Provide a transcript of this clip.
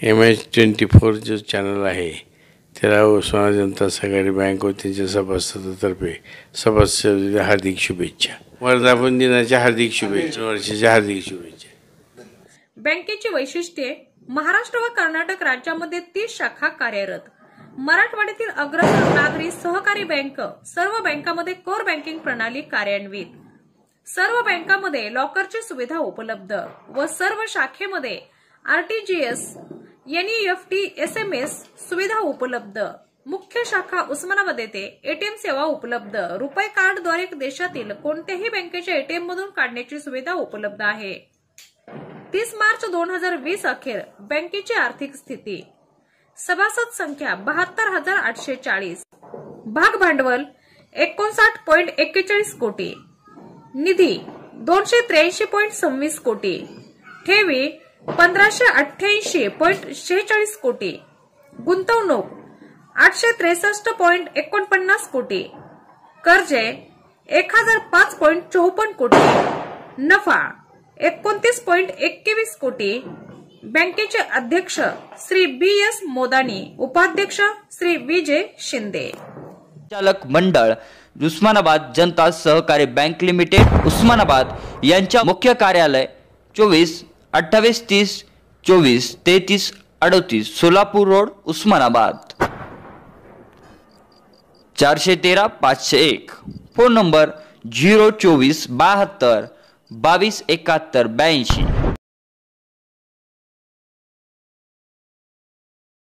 MH24 जो channel आहे त्याला उस्मानाबाद जनता सहकारी बँक व त्यांच्या सभासदांतर्फे सभासदांना हार्दिक शुभेच्छा. वर्धापन दिनाच्या हार्दिक शुभेच्छा. वर्षाच्या हार्दिक शुभेच्छा. बँकेची वैशिष्ट्ये: महाराष्ट्र व कर्नाटक राज्यामध्ये 30 शाखा कार्यरत. मराठवाड्यातील अग्रसर नागरी सहकारी बँक. सर्व बँकांमध्ये कोर बँकिंग प्रणाली कार्यान्वित. सर्व बँकांमध्ये लॉकरची सुविधा उपलब्ध व सर्व शाखेमध्ये RTGS, NEFT, SMS सुविधा उपलब्ध. मुख्य शाखा उस्मानाबाद येथे ATM सेवा उपलब्ध. रुपे कार्डद्वारे देशातील कोणत्याही बँकेच्या ATM मधून काढण्याची सुविधा उपलब्ध आहे. 30 मार्च 2020 अखेर बँकेची आर्थिक स्थिती: सभासद संख्या 72,840. भाग भांडवल 59.41 कोटी. निधी 283.26 कोटी. ठेवी 1588.46 कोटी. गुंतवणूक 863.49 कोटी. कर्जे 1005.54 कोटी. नफा 29.21 कोटी. बँकेचे अध्यक्ष श्री BS मोदानी, उपाध्यक्ष श्री VJ शिंदे. चालक मंडळ उस्मानाबाद जनता सहकारी बँक लिमिटेड उस्मानाबाद यांच्या मुख्य कार्यालय 24-28-30 24-33-38 Solapur road Osmanabad. 413-501. Phone number 024-72-22-71-82.